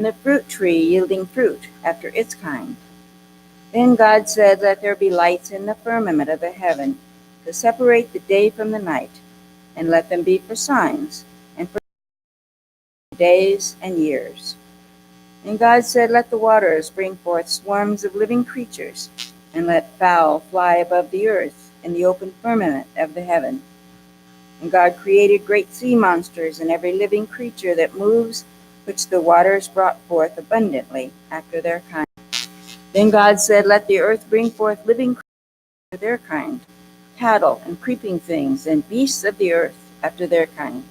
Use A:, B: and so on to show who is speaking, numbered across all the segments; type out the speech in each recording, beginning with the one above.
A: and the fruit tree yielding fruit after its kind. Then God said, "Let there be lights in the firmament of the heaven to separate the day from the night, and let them be for signs, and for days and years." And God said, "Let the waters bring forth swarms of living creatures, and let fowl fly above the earth in the open firmament of the heaven." And God created great sea monsters and every living creature that moves, which the waters brought forth abundantly after their kind. Then God said, "Let the earth bring forth living creatures after their kind, cattle and creeping things, and beasts of the earth after their kind."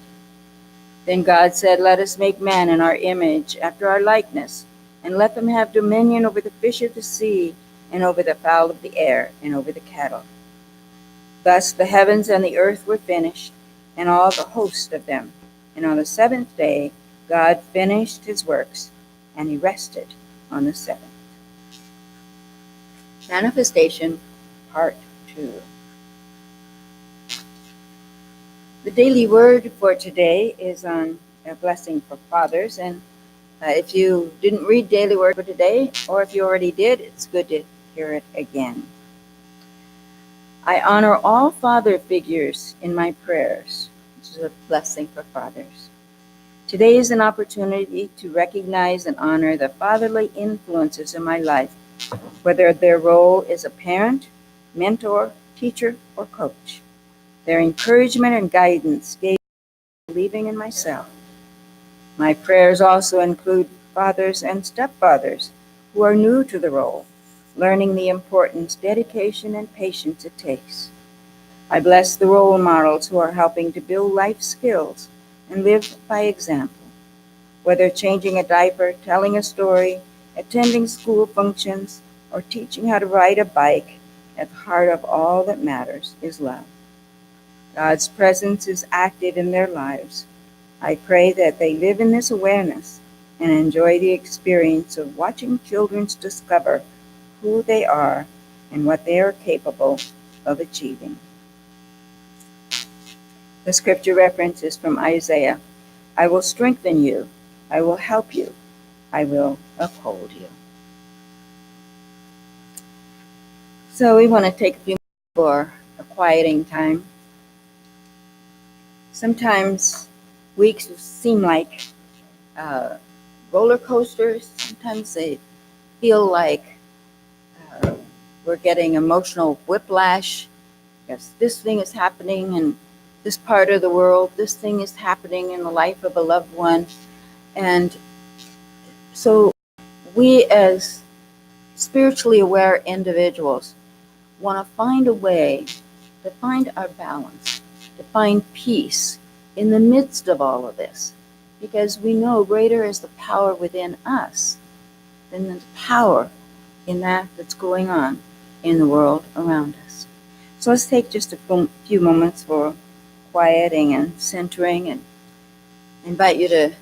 A: Then God said, "Let us make man in our image, after our likeness, and let them have dominion over the fish of the sea, and over the fowl of the air, and over the cattle." Thus the heavens and the earth were finished, and all the host of them. And on the seventh day God finished his works, and he rested on the seventh. Manifestation, Part 2. The daily word for today is on a blessing for fathers. And if you didn't read daily word for today, or if you already did, it's good to hear it again. I honor all father figures in my prayers. This is a blessing for fathers. Today is an opportunity to recognize and honor the fatherly influences in my life, whether their role is a parent, mentor, teacher, or coach. Their encouragement and guidance gave me believing in myself. My prayers also include fathers and stepfathers who are new to the role, learning the importance, dedication, and patience it takes. I bless the role models who are helping to build life skills and live by example. Whether changing a diaper, telling a story, attending school functions, or teaching how to ride a bike, at the heart of all that matters is love. God's presence is active in their lives. I pray that they live in this awareness and enjoy the experience of watching children discover who they are and what they are capable of achieving. The scripture reference is from Isaiah. "I will strengthen you. I will help you. I will uphold you." So we want to take a few minutes for a quieting time. Sometimes weeks seem like roller coasters. Sometimes they feel like we're getting emotional whiplash because this thing is happening in this part of the world, this thing is happening in the life of a loved one. And so we as spiritually aware individuals want to find a way to find our balance, to find peace in the midst of all of this, because we know greater is the power within us than the power in that that's going on in the world around us. So let's take just a few moments for quieting and centering, and invite you to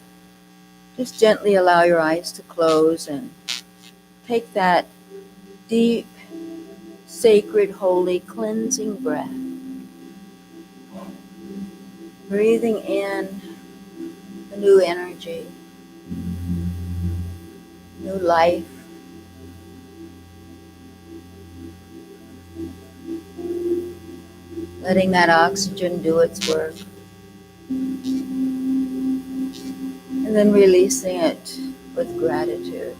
A: just gently allow your eyes to close and take that deep, sacred, holy, cleansing breath. Breathing in the new energy, new life. Letting that oxygen do its work. And then releasing it with gratitude.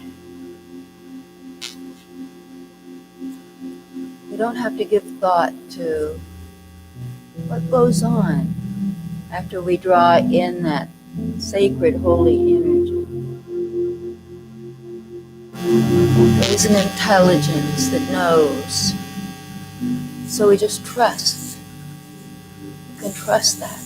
A: You don't have to give thought to what goes on after we draw in that sacred, holy energy. There's an intelligence that knows. So we just trust. You can trust that.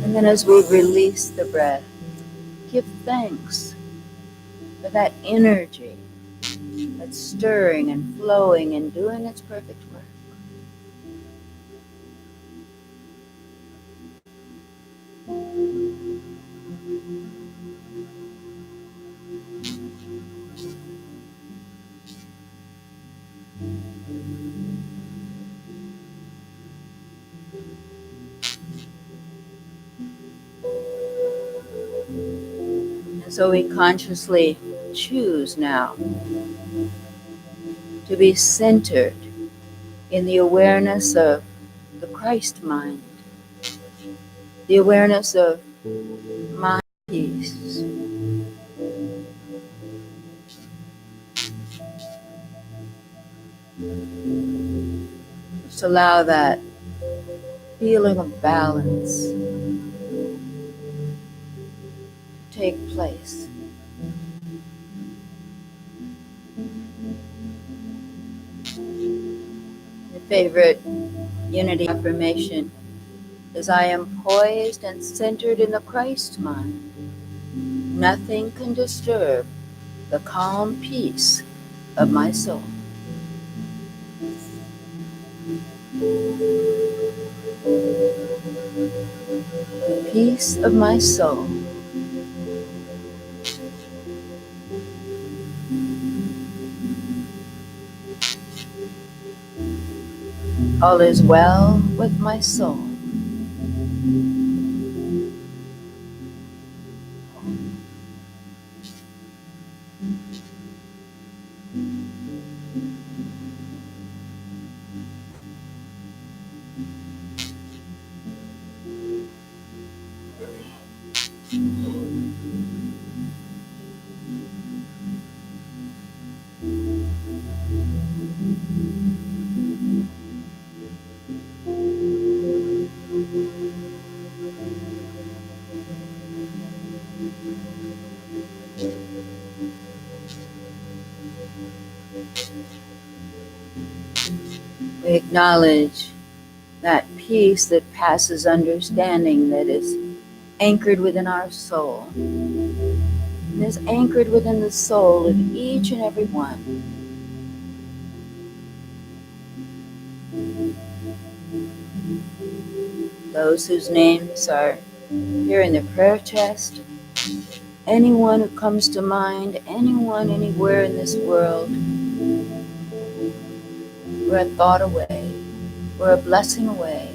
A: And then as we release the breath, give thanks for that energy that's stirring and flowing and doing its perfect work. So we consciously choose now to be centered in the awareness of the Christ mind, the awareness of my peace. Just allow that feeling of balance to take place. My favorite unity affirmation is, I am poised and centered in the Christ mind. Nothing can disturb the calm peace of my soul. The peace of my soul. All is well with my soul. We acknowledge that peace that passes understanding, that is anchored within our soul, and is anchored within the soul of each and every one. Those whose names are here in the prayer chest, anyone who comes to mind, anyone, anywhere in this world, we're a thought away, we're a blessing away.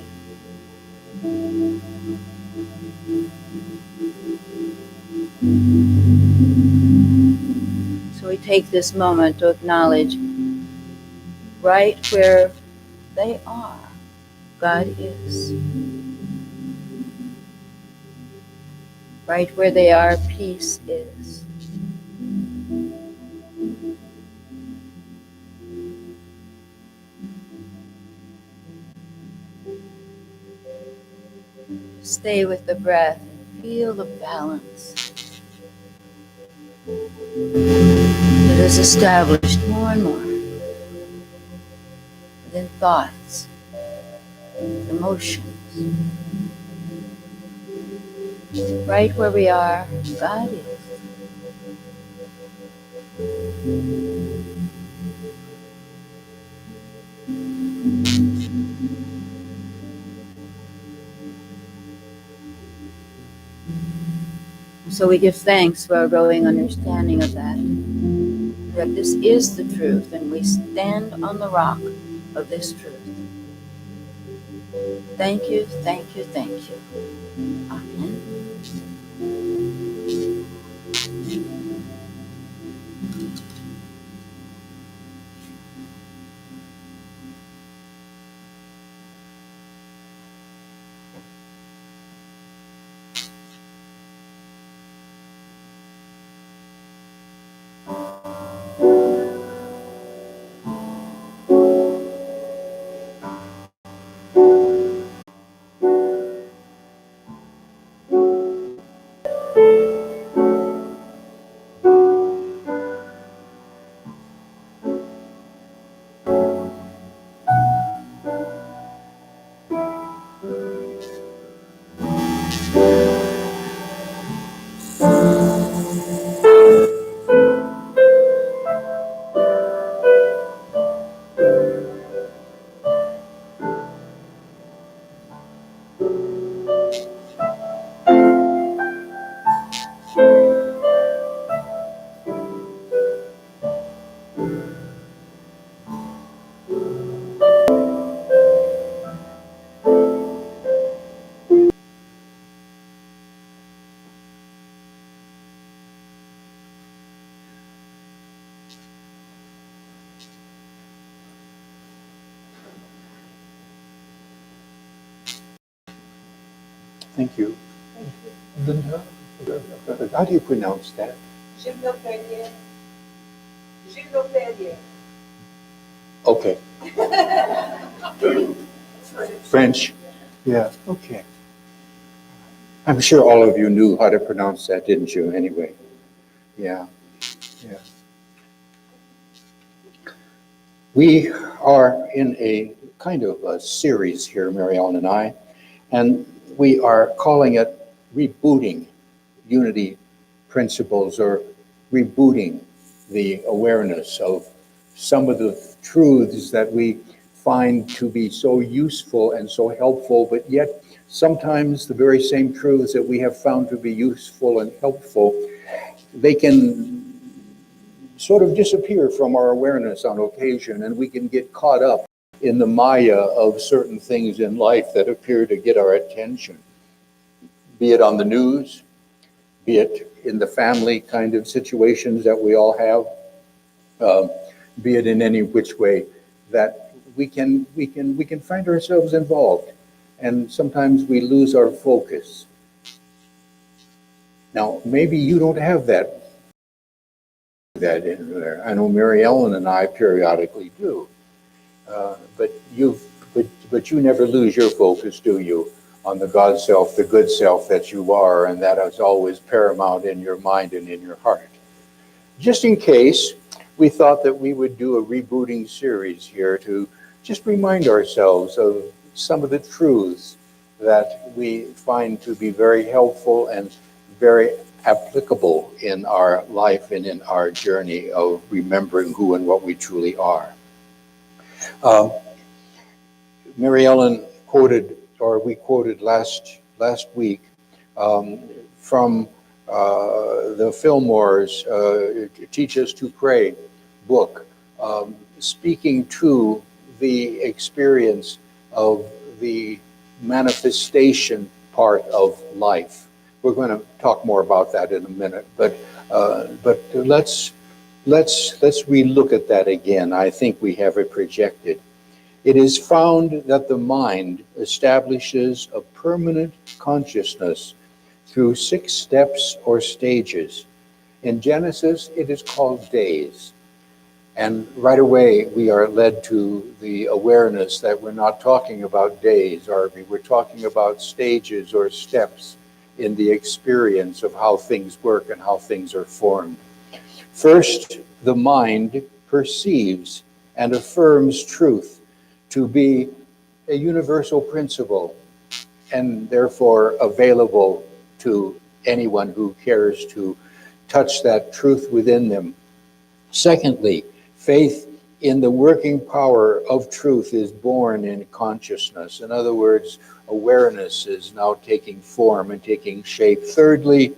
A: So we take this moment to acknowledge right where they are, God is. Right where they are, peace is. Stay with the breath and feel the balance that is established more and more within thoughts, emotions. Right where we are, God is. So we give thanks for our growing understanding of that this is the truth, and we stand on the rock of this truth. Thank you, thank you, thank you. Amen.
B: Thank you. Linda, how do you pronounce that? Okay. French? Yeah, okay. I'm sure all of you knew how to pronounce that, didn't you, anyway? Yeah, yeah. We are in a kind of a series here, Mary Ellen and I, and we are calling it Rebooting Unity Principles, or rebooting the awareness of some of the truths that we find to be so useful and so helpful, but yet sometimes the very same truths that we have found to be useful and helpful, they can sort of disappear from our awareness on occasion, and we can get caught up in the maya of certain things in life that appear to get our attention, be it on the news, be it in the family kind of situations that we all have, be it in any which way that we can find ourselves involved, and sometimes we lose our focus. Now, maybe you don't have that in there. I know Mary Ellen and I periodically do, but you never lose your focus, do you, on the God self, the good self that you are, and that is always paramount in your mind and in your heart. Just in case, we thought that we would do a rebooting series here to just remind ourselves of some of the truths that we find to be very helpful and very applicable in our life and in our journey of remembering who and what we truly are. Mary Ellen quoted, or we quoted last week, from the Fillmore's Teach Us to Pray book, speaking to the experience of the manifestation part of life. We're going to talk more about that in a minute, but let's relook at that again. I think we have it projected. It is found that the mind establishes a permanent consciousness through 6 steps or stages. In Genesis, it is called days. And right away, we are led to the awareness that we're not talking about days, are we? We're talking about stages or steps in the experience of how things work and how things are formed. First, the mind perceives and affirms truth to be a universal principle and therefore available to anyone who cares to touch that truth within them. Secondly, faith in the working power of truth is born in consciousness. In other words, awareness is now taking form and taking shape. Thirdly,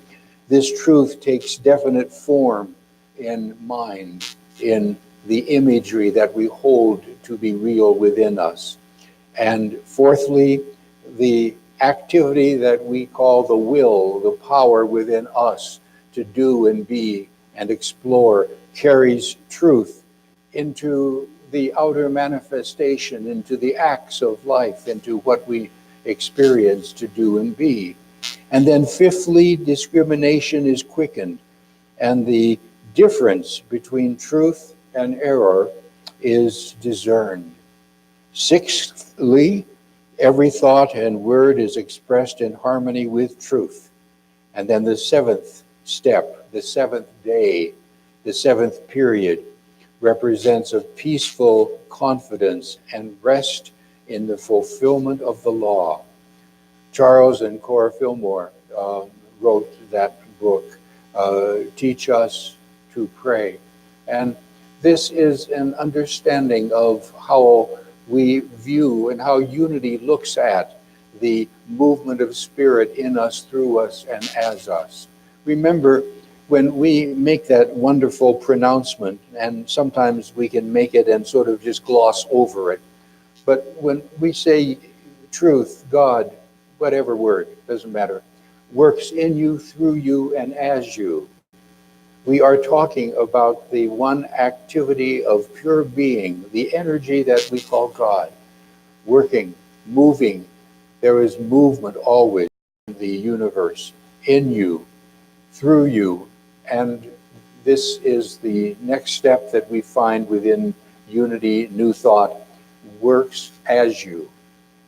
B: this truth takes definite form in mind, in the imagery that we hold to be real within us. And fourthly, the activity that we call the will, the power within us to do and be and explore, carries truth into the outer manifestation, into the acts of life, into what we experience to do and be. And then fifthly, discrimination is quickened, and the difference between truth and error is discerned. Sixthly, every thought and word is expressed in harmony with truth. And then the 7th step, the 7th day, the 7th period, represents a peaceful confidence and rest in the fulfillment of the law. Charles and Cora Fillmore wrote that book, Teach Us to Pray. And this is an understanding of how we view and how unity looks at the movement of spirit in us, through us, and as us. Remember, when we make that wonderful pronouncement, and sometimes we can make it and sort of just gloss over it, but when we say truth, God, whatever word, doesn't matter, works in you, through you, and as you, we are talking about the one activity of pure being, the energy that we call God, working, moving. There is movement always. the universe in you, through you. And this is the next step that we find within Unity New Thought: works as you.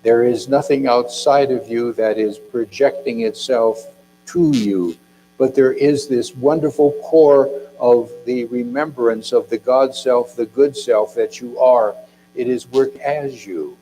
B: There is nothing outside of you that is projecting itself to you, but there is this wonderful core of the remembrance of the God self, the good self that you are. It is work as you.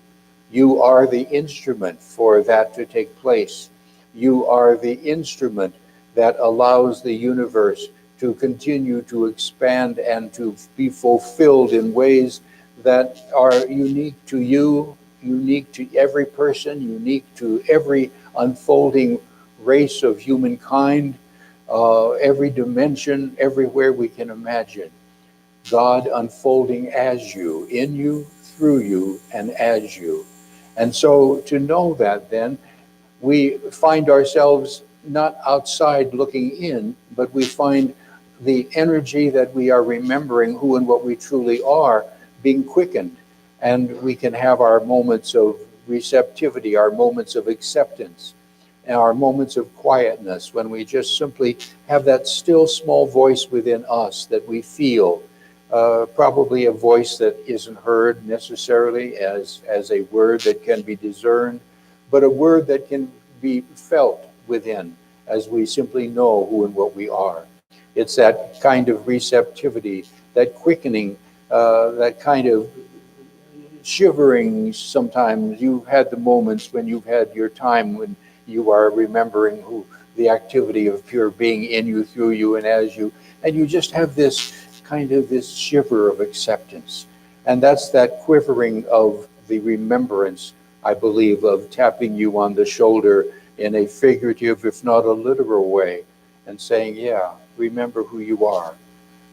B: You are the instrument for that to take place. You are the instrument that allows the universe to continue to expand and to be fulfilled in ways that are unique to you, unique to every person, unique to every unfolding race of humankind, every dimension, everywhere we can imagine. God unfolding as you, in you, through you, and as you. And so to know that, then, we find ourselves not outside looking in, but we find the energy that we are remembering who and what we truly are being quickened. And we can have our moments of receptivity, our moments of acceptance, and our moments of quietness when we just simply have that still small voice within us that we feel, probably a voice that isn't heard necessarily as a word that can be discerned, but a word that can be felt within as we simply know who and what we are. It's that kind of receptivity, that quickening, that kind of shivering sometimes. You've had the moments when you've had your time when you are remembering who the activity of pure being in you, through you, and as you, and you just have this kind of this shiver of acceptance. And that's that quivering of the remembrance, I believe, of tapping you on the shoulder in a figurative, if not a literal way, and saying, yeah, remember who you are.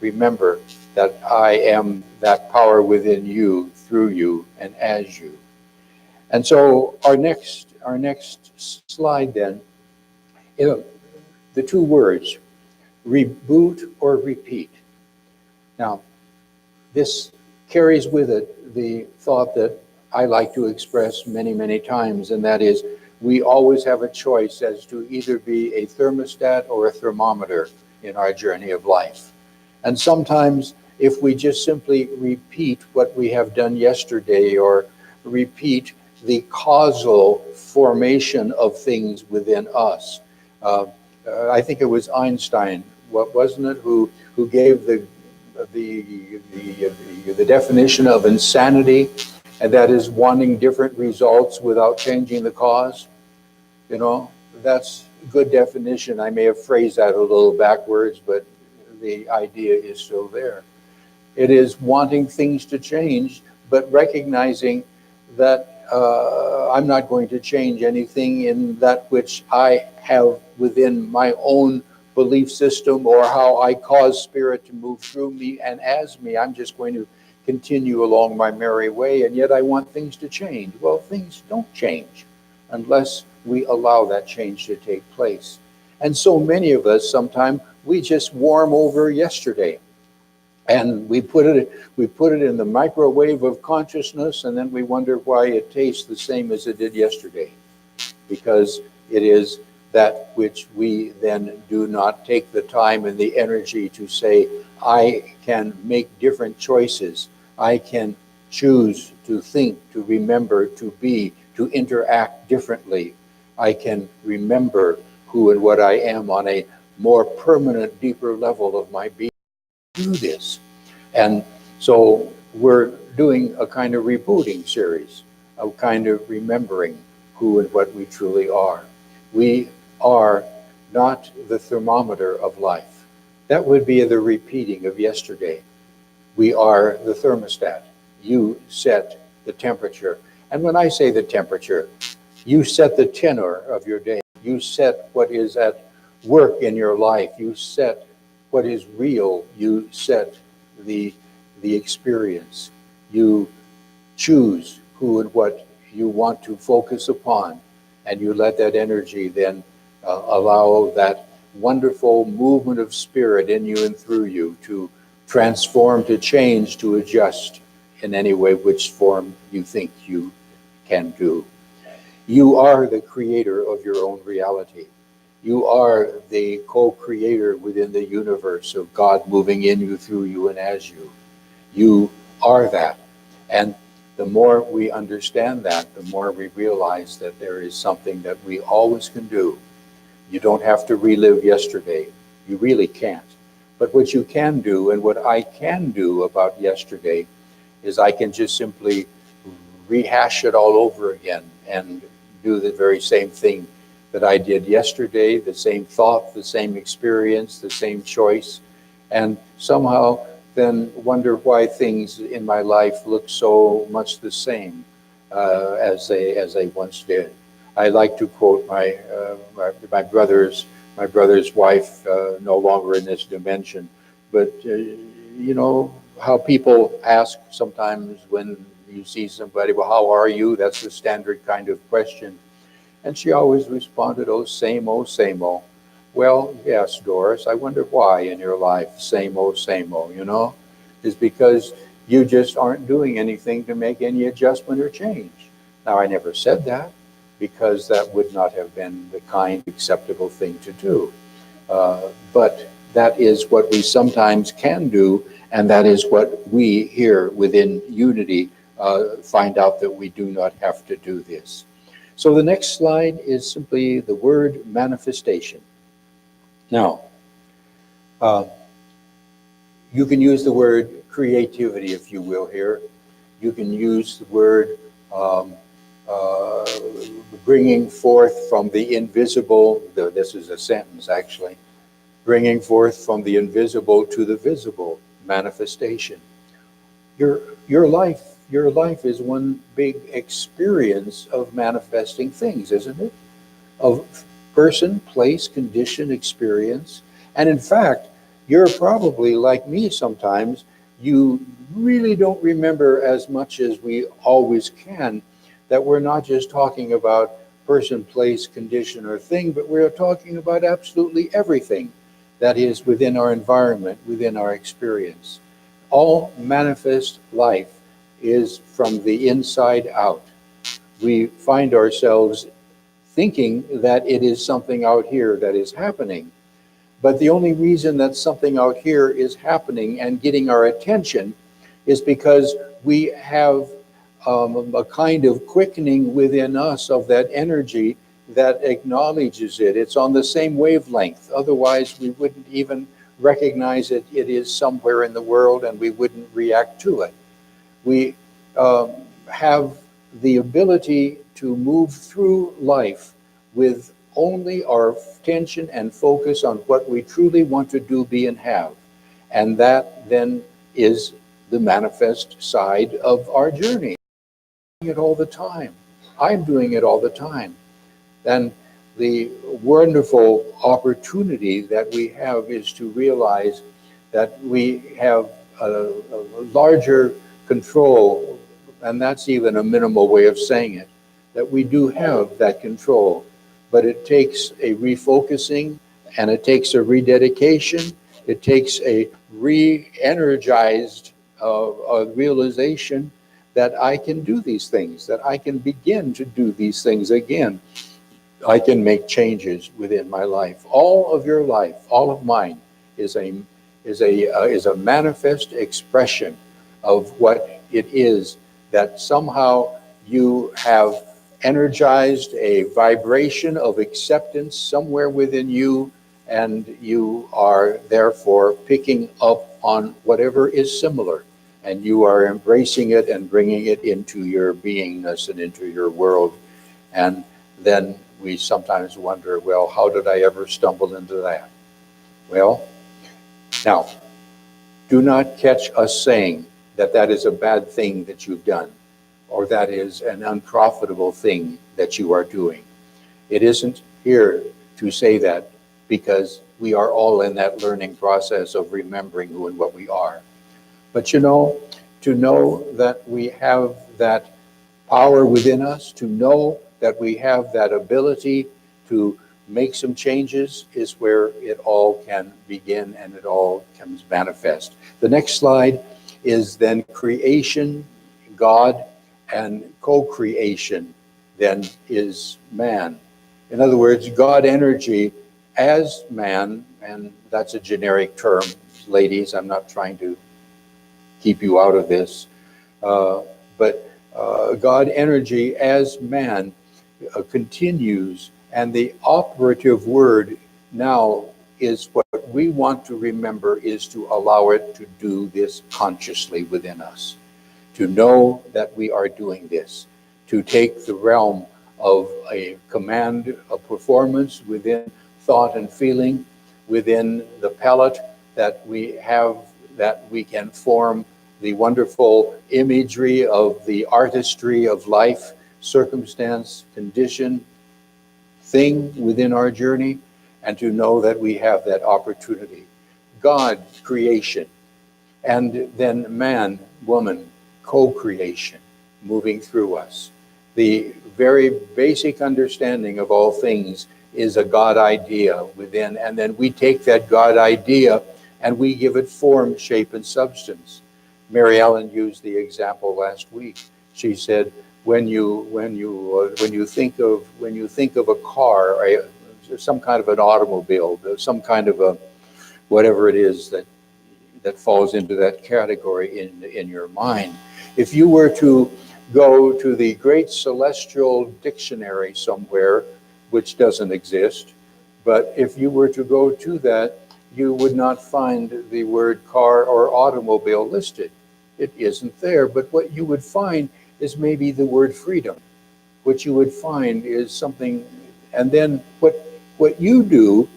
B: Remember that I am that power within you, through you, and as you. And so our next slide then, the two words, reboot or repeat. Now, this carries with it the thought that I like to express many, many times, and that is we always have a choice as to either be a thermostat or a thermometer in our journey of life. And sometimes if we just simply repeat what we have done yesterday or repeat the causal formation of things within us. I think it was Einstein, wasn't it, who gave the definition of insanity, and that is wanting different results without changing the cause. You know, that's a good definition. I may have phrased that a little backwards, but the idea is still there. It is wanting things to change, but recognizing that I'm not going to change anything in that which I have within my own belief system or how I cause spirit to move through me and as me. I'm just going to continue along my merry way, and yet I want things to change. Well, things don't change unless we allow that change to take place. And so many of us, sometimes we just warm over yesterday. And we put it in the microwave of consciousness, and then we wonder why it tastes the same as it did yesterday. Because it is that which we then do not take the time and the energy to say, I can make different choices. I can choose to think, to remember, to be, to interact differently. I can remember who and what I am on a more permanent, deeper level of my being. Do this. And so we're doing a kind of rebooting series, a kind of remembering who and what we truly are. We are not the thermometer of life. That would be the repeating of yesterday. We are the thermostat. You set the temperature. And when I say the temperature, you set the tenor of your day. You set what is at work in your life. You set what is real. You set the experience. You choose who and what you want to focus upon, and you let that energy then allow that wonderful movement of spirit in you and through you to transform, to change, to adjust in any way which form you think you can do. You are the creator of your own reality. You are the co-creator within the universe of God moving in you, through you, and as you. You are that. And the more we understand that, the more we realize that there is something that we always can do. You don't have to relive yesterday. You really can't. But what you can do, and what I can do about yesterday, is I can just simply rehash it all over again and do the very same thing that I did yesterday, the same thought, the same experience, the same choice, and somehow then wonder why things in my life look so much the same as they once did. I like to quote my brother's wife, no longer in this dimension, but you know how people ask sometimes when you see somebody, well, how are you? That's the standard kind of question. And she always responded, oh, same old, same old. Well, yes, Doris, I wonder why in your life, same old, you know? Is because you just aren't doing anything to make any adjustment or change. Now, I never said that because that would not have been the kind, acceptable thing to do. But that is what we sometimes can do, and that is what we here within Unity find out, that we do not have to do this. So the next slide is simply the word manifestation. Now, uh, you can use the word creativity, if you will, here. You can use the word um, uh, bringing forth from the invisible. This is a sentence, actually. Bringing forth from the invisible to the visible, manifestation. Your, your life is one big experience of manifesting things, isn't it? Of person, place, condition, experience. And in fact, you're probably like me sometimes. You really don't remember as much as we always can, that we're not just talking about person, place, condition, or thing, but we're talking about absolutely everything that is within our environment, within our experience. All manifest life is from the inside out. We find ourselves thinking that it is something out here that is happening. But the only reason that something out here is happening and getting our attention is because we have a kind of quickening within us of that energy that acknowledges it. It's on the same wavelength. Otherwise, we wouldn't even recognize it. It is somewhere in the world, and we wouldn't react to it. We have the ability to move through life with only our attention and focus on what we truly want to do, be, and have. And that then is the manifest side of our journey. It all the time. I'm doing it all the time. And the wonderful opportunity that we have is to realize that we have a larger control, and that's even a minimal way of saying it, that we do have that control. But it takes a refocusing, and it takes a rededication, it takes a re-energized realization that I can do these things, that I can begin to do these things again. I can make changes within my life. All of your life, all of mine, is a manifest expression of what it is that somehow you have energized a vibration of acceptance somewhere within you, and you are therefore picking up on whatever is similar, and you are embracing it and bringing it into your beingness and into your world. And then we sometimes wonder, well, how did I ever stumble into that? Well, now, do not catch us saying that that is a bad thing that you've done, or that is an unprofitable thing that you are doing. It isn't here to say that, because we are all in that learning process of remembering who and what we are. But you know, to know that we have that power within us, to know that we have that ability to make some changes, is where it all can begin and it all comes manifest. The next slide is then creation, God, and co-creation. than is man. In other words, God energy as man, and that's a generic term. Ladies, I'm not trying to keep you out of this, but God energy as man continues, and the operative word now is what we want to remember is to allow it to do this consciously within us, to know that we are doing this, to take the realm of a command of performance within thought and feeling, within the palette that we have, that we can form the wonderful imagery of the artistry of life, circumstance, condition, thing within our journey, and to know that we have that opportunity. God, creation, and then man, woman, co-creation moving through us. The very basic understanding of all things is a God idea within, and then we take that God idea and we give it form, shape, and substance. Mary Ellen used the example last week. She said, when you think of a car, or some kind of an automobile, some kind of a whatever it is that falls into that category in your mind. If you were to go to the great celestial dictionary somewhere, which doesn't exist, but if you were to go to that, you would not find the word car or automobile listed. It isn't there, but what you would find is maybe the word freedom. What you would find is something, and then what you do,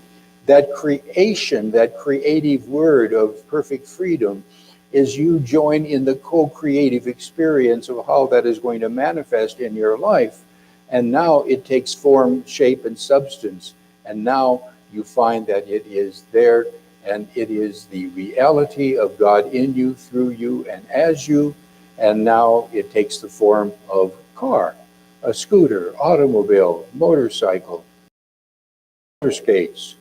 B: that creation, that creative word of perfect freedom, is you join in the co-creative experience of how that is going to manifest in your life. And now it takes form, shape, and substance. And now you find that it is there, and it is the reality of God in you, through you, and as you. And now it takes the form of car, a scooter, automobile, motorcycle, roller skates,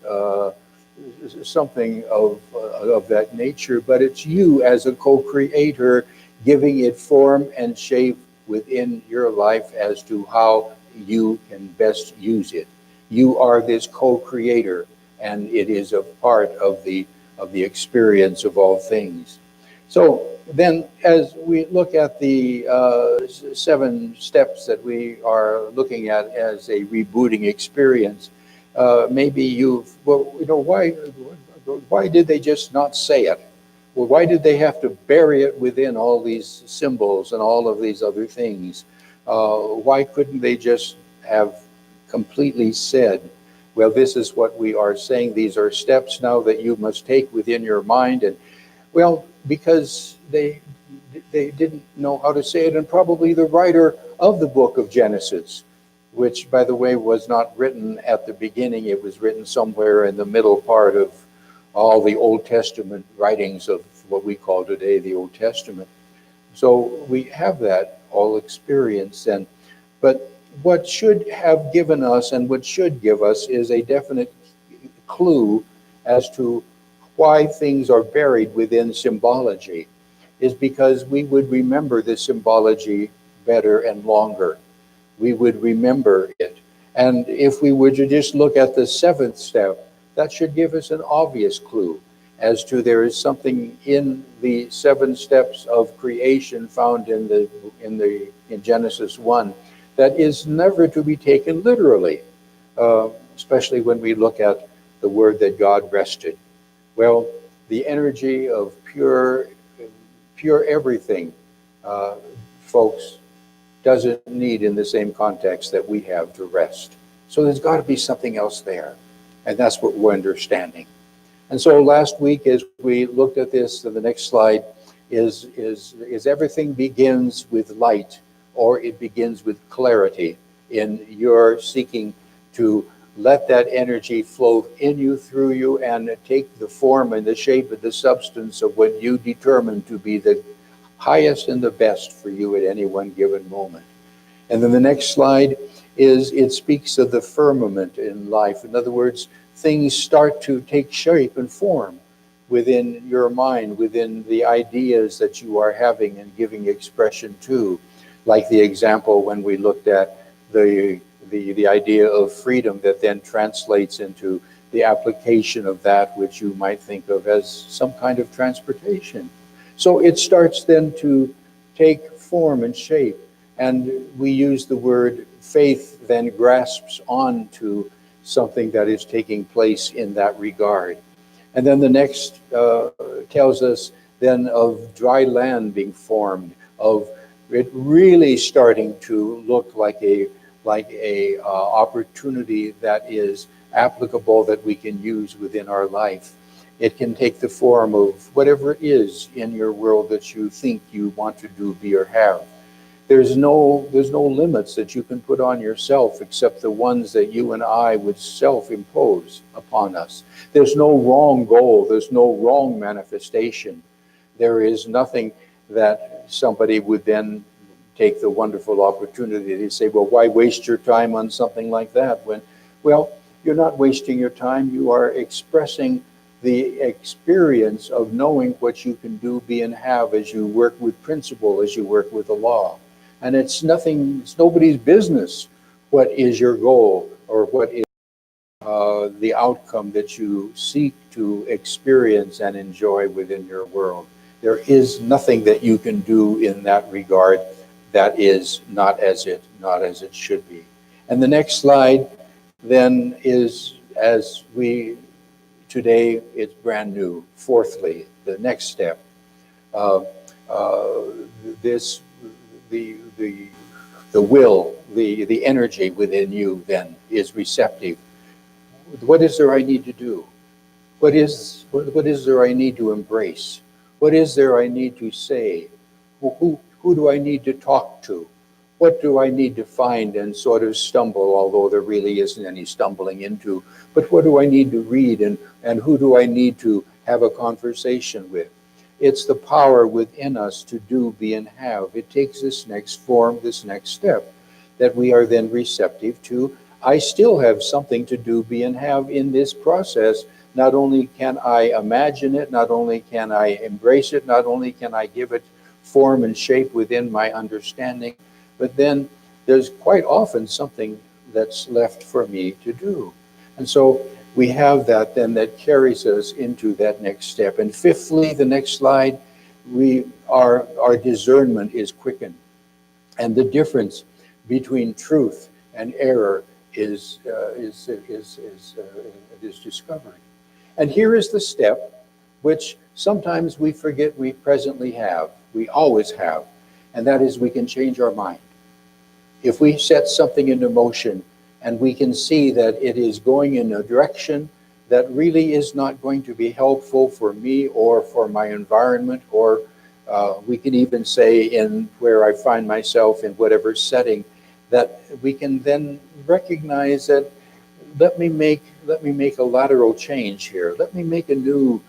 B: something of that nature, but it's you as a co-creator giving it form and shape within your life as to how you can best use it. You are this co-creator, and it is a part of the experience of all things. So then, as we look at the 7 steps that we are looking at as a rebooting experience, maybe why did they just not say it? Well, why did they have to bury it within all these symbols and all of these other things? Why couldn't they just have completely said, well, this is what we are saying, these are steps now that you must take within your mind? And well, because they didn't know how to say it, and probably the writer of the book of Genesis, which, by the way, was not written at the beginning. It was written somewhere in the middle part of all the Old Testament writings of what we call today the Old Testament. So we have that all experience. But what should have given us, and what should give us, is a definite clue as to why things are buried within symbology, is because we would remember the symbology better and longer. We would remember it. And if we were to just look at the 7th step, that should give us an obvious clue as to there is something in the 7 steps of creation found in Genesis 1 that is never to be taken literally, especially when we look at the word that God rested. Well, the energy of pure everything, folks, doesn't need in the same context that we have to rest. So there's got to be something else there. And that's what we're understanding. And so last week, as we looked at this, the next slide is everything begins with light, or it begins with clarity in your seeking to let that energy flow in you, through you, and take the form and the shape and the substance of what you determine to be the highest and the best for you at any one given moment. And then the next slide it speaks of the firmament in life. In other words, things start to take shape and form within your mind, within the ideas that you are having and giving expression to. Like the example when we looked at the idea of freedom that then translates into the application of that which you might think of as some kind of transportation. So it starts then to take form and shape. And we use the word faith then grasps on to something that is taking place in that regard. And then the next tells us then of dry land being formed, of it really starting to look like a opportunity that is applicable, that we can use within our life. It can take the form of whatever it is in your world that you think you want to do, be, or have. There's no limits that you can put on yourself except the ones that you and I would self-impose upon us. There's no wrong goal. There's no wrong manifestation. There is nothing that somebody would then take the wonderful opportunity to say, well, why waste your time on something like that? When, well, you're not wasting your time. You are expressing the experience of knowing what you can do, be, and have as you work with principle, as you work with the law. And it's nobody's business what is your goal or what is the outcome that you seek to experience and enjoy within your world. There is nothing that you can do in that regard that is not as it should be. And the next slide then is, as we today, it's brand new. Fourthly, the next step, the will, the energy within you then is receptive. What is there I need to do? What is there I need to embrace? What is there I need to say? Who do I need to talk to? What do I need to find and sort of stumble, although there really isn't any stumbling into? But what do I need to read, and who do I need to have a conversation with? It's the power within us to do, be, and have. It takes this next form, this next step, that we are then receptive to. I still have something to do, be, and have in this process. Not only can I imagine it, not only can I embrace it, not only can I give it form and shape within my understanding, but then there's quite often something that's left for me to do. And so we have that then that carries us into that next step. And fifthly, the next slide, our discernment is quickened. And the difference between truth and error is discovered. And here is the step which sometimes we forget we presently have. We always have. And that is, we can change our mind. If we set something into motion and we can see that it is going in a direction that really is not going to be helpful for me or for my environment, or we can even say in where I find myself in whatever setting, that we can then recognize that let me make a lateral change here. Let me make a new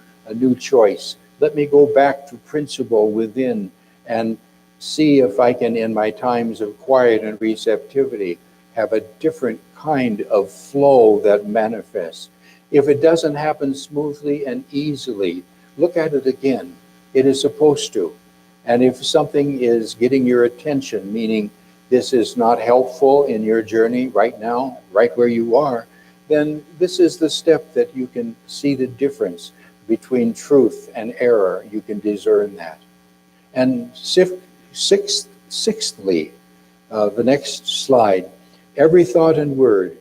B: choice. Let me go back to principle within and see if I can, in my times of quiet and receptivity, have a different kind of flow that manifests. If it doesn't happen smoothly and easily, look at it again. It is supposed to. And if something is getting your attention, meaning this is not helpful in your journey right now, right where you are, then this is the step that you can see the difference between truth and error. You can discern that. And sixthly, the next slide, every thought and word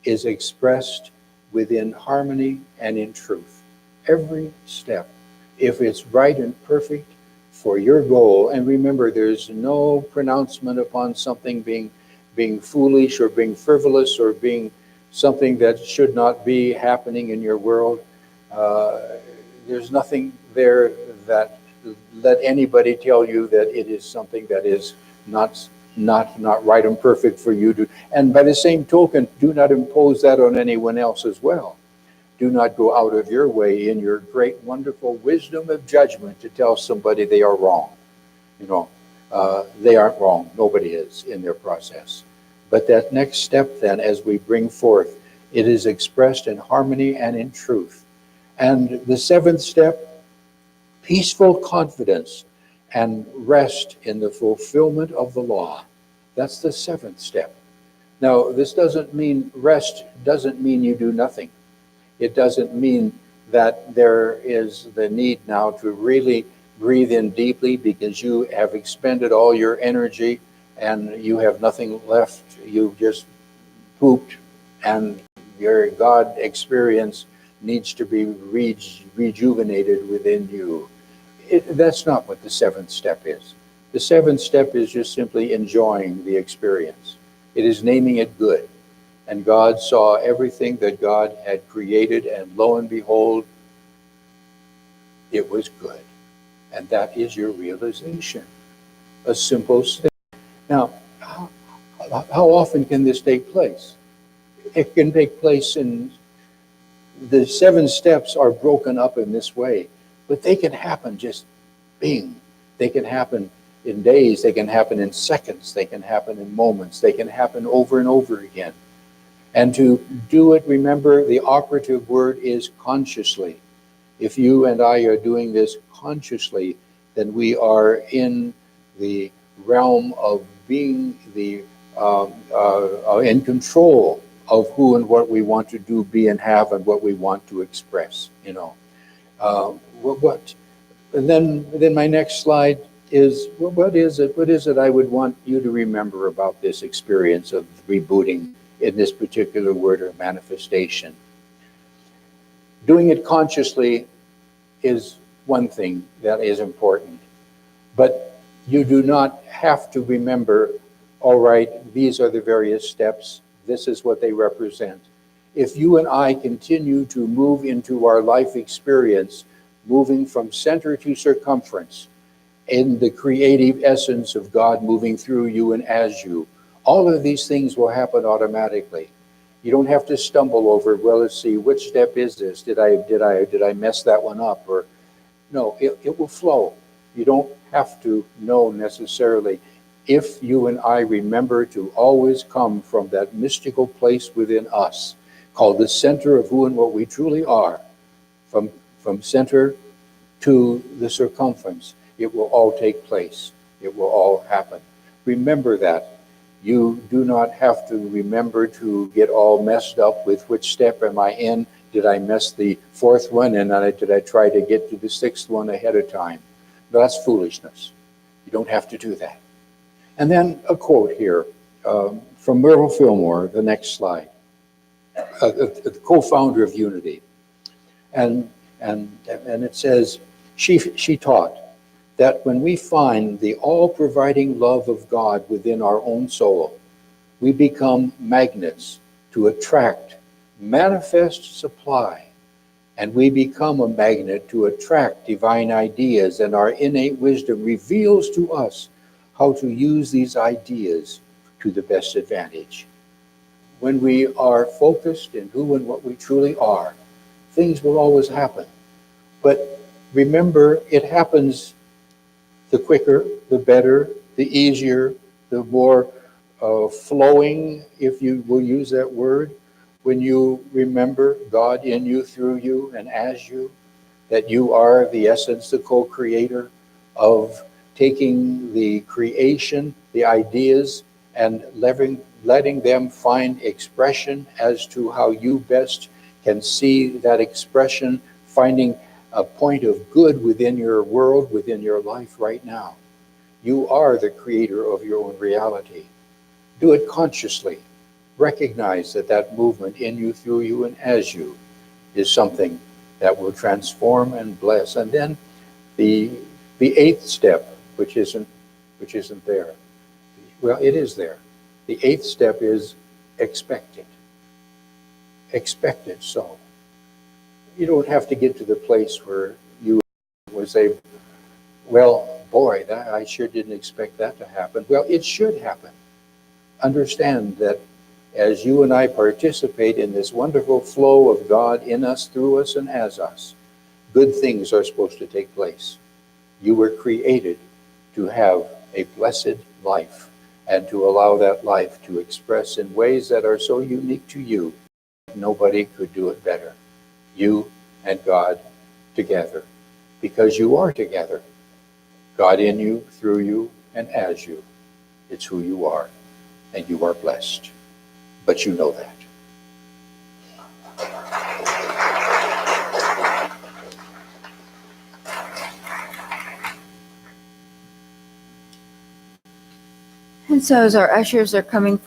B: is expressed within harmony and in truth. Every step, if it's right and perfect for your goal, and remember, there's no pronouncement upon something being foolish or being frivolous or being something that should not be happening in your world. There's nothing there that let anybody tell you that it is something that is not right and perfect for you to. And by the same token, do not impose that on anyone else as well. Do not go out of your way in your great, wonderful wisdom of judgment to tell somebody they are wrong. They aren't wrong. Nobody is in their process. But that next step then, as we bring forth, it is expressed in harmony and in truth. And the seventh step, peaceful confidence and rest in the fulfillment of the law. That's the seventh step. Now, this doesn't mean rest, doesn't mean you do nothing. It doesn't mean that there is the need now to really breathe in deeply because you have expended all your energy and you have nothing left. You just pooped, and your God experience needs to be rejuvenated within you. That's not what the seventh step is. The seventh step is just simply enjoying the experience. It is naming it good. And God saw everything that God had created, and lo and behold, it was good. And that is your realization. A simple step. Now, how often can this take place? It can take place in the seven steps are broken up in this way, but they can happen just bing. They can happen in days, they can happen in seconds, they can happen in moments, they can happen over and over again. And to do it, remember, the operative word is consciously. If you and I are doing this consciously, then we are in the realm of being in control of who and what we want to do, be, and have, and what we want to express. What? And then my next slide is, well, what is it? What is it I would want you to remember about this experience of rebooting in this particular word or manifestation? Doing it consciously is one thing that is important, but you do not have to remember, all right, these are the various steps, this is what they represent. If you and I continue to move into our life experience, moving from center to circumference, in the creative essence of God moving through you and as you, all of these things will happen automatically. You don't have to stumble over, well, let's see, which step is this? Did I mess that one up? Or no, it will flow. You don't have to know necessarily. If you and I remember to always come from that mystical place within us, called the center of who and what we truly are, from center to the circumference, it will all take place. It will all happen. Remember that. You do not have to remember to get all messed up with which step am I in? Did I miss the fourth one? And did I try to get to the sixth one ahead of time? That's foolishness. You don't have to do that. And then a quote here from Merle Fillmore, the next slide, the co-founder of Unity. And it says, she taught that when we find the all-providing love of God within our own soul, we become magnets to attract manifest supply, and we become a magnet to attract divine ideas, and our innate wisdom reveals to us how to use these ideas to the best advantage. When we are focused in who and what we truly are, things will always happen. But remember, it happens the quicker, the better, the easier, the more flowing, if you will use that word, when you remember God in you, through you, and as you, that you are the essence, the co-creator of taking the creation, the ideas, and letting them find expression as to how you best can see that expression, finding a point of good within your world, within your life right now. You are the creator of your own reality. Do it consciously. Recognize that that movement in you, through you, and as you is something that will transform and bless. And then the eighth step, which isn't there. Well, it is there. The eighth step is expect it. Expect it so. You don't have to get to the place where you would say, well, boy, I sure didn't expect that to happen. Well, it should happen. Understand that as you and I participate in this wonderful flow of God in us, through us, and as us, good things are supposed to take place. You were created to have a blessed life and to allow that life to express in ways that are so unique to you. Nobody could do it better. You and God together, because you are together. God in you, through you, and as you. It's who you are, and you are blessed. but you know that.
A: And so as our ushers are coming